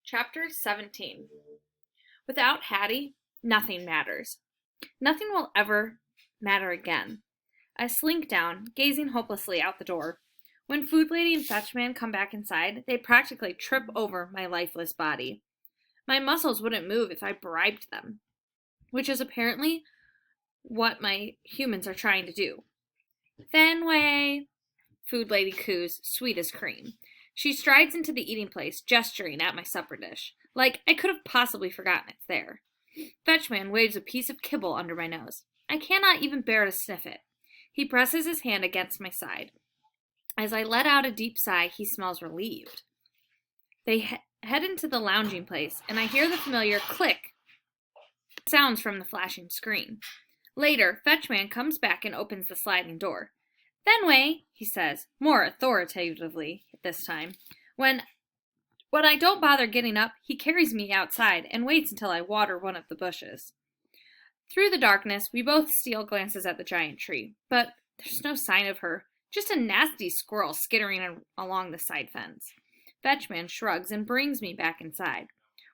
Chapter 17. Without Hattie, nothing matters. Nothing will ever matter again. I slink down, gazing hopelessly out the door. When Food Lady and Fetchman come back inside, they practically trip over my lifeless body. My muscles wouldn't move if I bribed them, which is apparently what my humans are trying to do. Fenway! Food Lady coos, sweet as cream. She strides into the eating place, gesturing at my supper dish, like I could have possibly forgotten it's there. Fetchman waves a piece of kibble under my nose. I cannot even bear to sniff it. He presses his hand against my side. As I let out a deep sigh, he smells relieved. They head into the lounging place, and I hear the familiar click sounds from the flashing screen. Later, Fetchman comes back and opens the sliding door. Fenway, he says, more authoritatively this time. When I don't bother getting up, he carries me outside and waits until I water one of the bushes. Through the darkness, we both steal glances at the giant tree, but there's no sign of her, just a nasty squirrel skittering along the side fence. Fetchman shrugs and brings me back inside.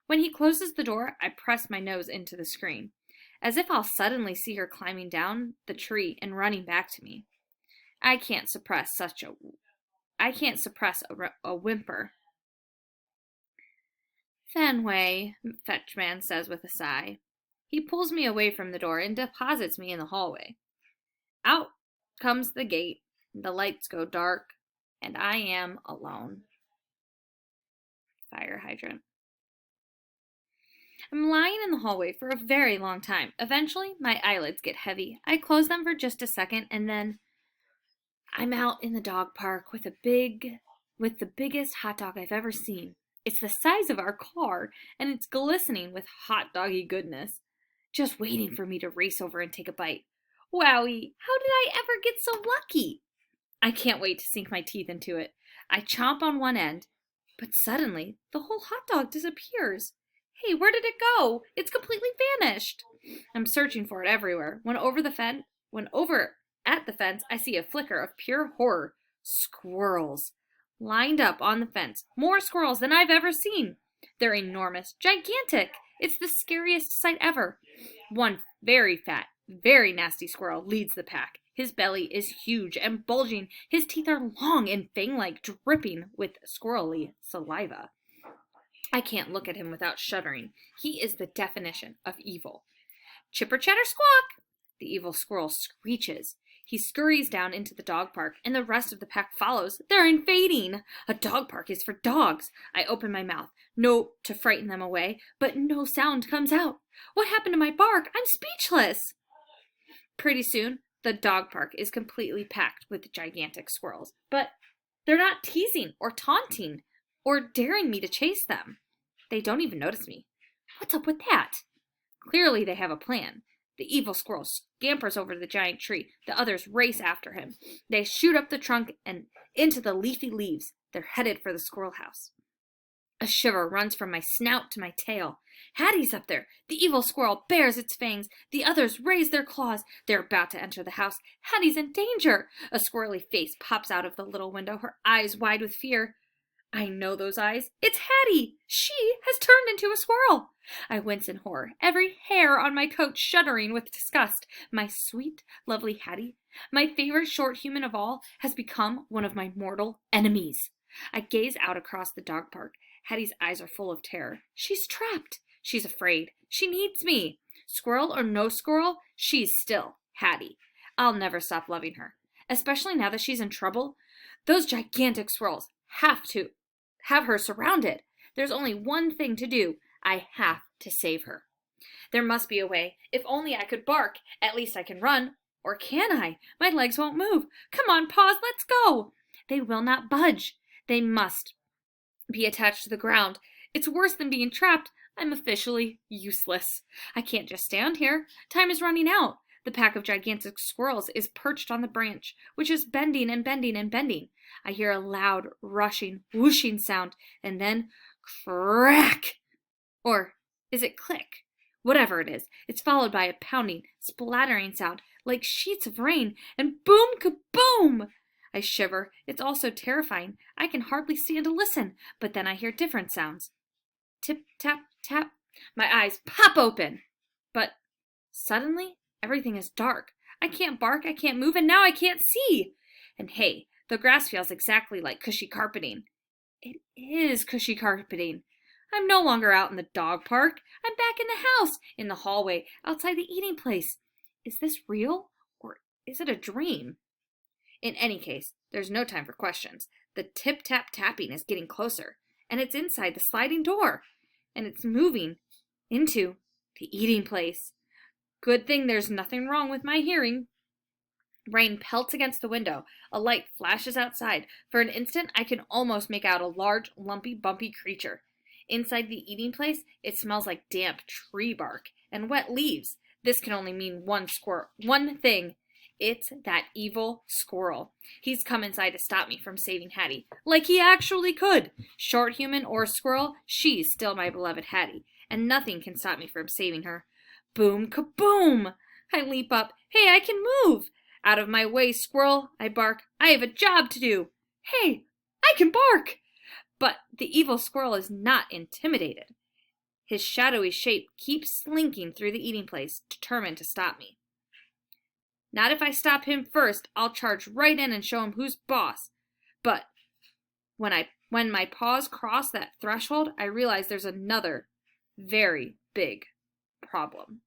When he closes the door, I press my nose into the screen, as if I'll suddenly see her climbing down the tree and running back to me. I can't suppress a whimper. Fenway, Fetchman says with a sigh. He pulls me away from the door and deposits me in the hallway. Out comes the gate, the lights go dark, and I am alone. Fire hydrant. I'm lying in the hallway for a very long time. Eventually, my eyelids get heavy. I close them for just a second, and then I'm out in the dog park with the biggest hot dog I've ever seen. It's the size of our car, and it's glistening with hot doggy goodness, just waiting for me to race over and take a bite. Wowie, how did I ever get so lucky? I can't wait to sink my teeth into it. I chomp on one end, but suddenly the whole hot dog disappears. Hey, where did it go? It's completely vanished. I'm searching for it everywhere. When over at the fence, I see a flicker of pure horror. Squirrels. Lined up on the fence. More squirrels than I've ever seen. They're enormous, gigantic. It's the scariest sight ever. One very fat, very nasty squirrel leads the pack. His belly is huge and bulging. His teeth are long and fang-like, dripping with squirrely saliva. I can't look at him without shuddering. He is the definition of evil. Chipper chatter squawk! The evil squirrel screeches. He scurries down into the dog park, and the rest of the pack follows. They're invading! A dog park is for dogs. I open my mouth, to frighten them away, but no sound comes out. What happened to my bark? I'm speechless! Pretty soon, the dog park is completely packed with gigantic squirrels, but they're not teasing or taunting or daring me to chase them. They don't even notice me. What's up with that? Clearly they have a plan. The evil squirrel scampers over the giant tree. The others race after him. They shoot up the trunk and into the leafy leaves. They're headed for the squirrel house. A shiver runs from my snout to my tail. Hattie's up there. The evil squirrel bares its fangs. The others raise their claws. They're about to enter the house. Hattie's in danger. A squirrely face pops out of the little window, her eyes wide with fear. I know those eyes. It's Hattie! She has turned into a squirrel! I wince in horror, every hair on my coat shuddering with disgust. My sweet, lovely Hattie, my favorite short human of all, has become one of my mortal enemies. I gaze out across the dog park. Hattie's eyes are full of terror. She's trapped. She's afraid. She needs me. Squirrel or no squirrel, she's still Hattie. I'll never stop loving her, especially now that she's in trouble. Those gigantic squirrels have her surrounded. There's only one thing to do. I have to save her. There must be a way. If only I could bark. At least I can run. Or can I? My legs won't move. Come on, paws, let's go. They will not budge. They must be attached to the ground. It's worse than being trapped. I'm officially useless. I can't just stand here. Time is running out. The pack of gigantic squirrels is perched on the branch, which is bending and bending and bending. I hear a loud, rushing, whooshing sound, and then crack! Or is it click? Whatever it is, it's followed by a pounding, splattering sound, like sheets of rain, and boom, kaboom! I shiver. It's all so terrifying. I can hardly stand to listen, but then I hear different sounds. Tip, tap, tap. My eyes pop open. But suddenly, everything is dark. I can't bark, I can't move, and now I can't see. And hey, the grass feels exactly like cushy carpeting. It is cushy carpeting. I'm no longer out in the dog park. I'm back in the house, in the hallway, outside the eating place. Is this real, or is it a dream? In any case, there's no time for questions. The tip-tap-tapping is getting closer, and it's inside the sliding door, and it's moving into the eating place. Good thing there's nothing wrong with my hearing. Rain pelts against the window. A light flashes outside. For an instant, I can almost make out a large, lumpy, bumpy creature. Inside the eating place, it smells like damp tree bark and wet leaves. This can only mean one thing. It's that evil squirrel. He's come inside to stop me from saving Hattie. Like he actually could. Short human or squirrel, she's still my beloved Hattie, and nothing can stop me from saving her. Boom, kaboom! I leap up. Hey, I can move! Out of my way, squirrel, I bark. I have a job to do. Hey, I can bark! But the evil squirrel is not intimidated. His shadowy shape keeps slinking through the eating place, determined to stop me. Not if I stop him first. I'll charge right in and show him who's boss. But when my paws cross that threshold, I realize there's another very big problem.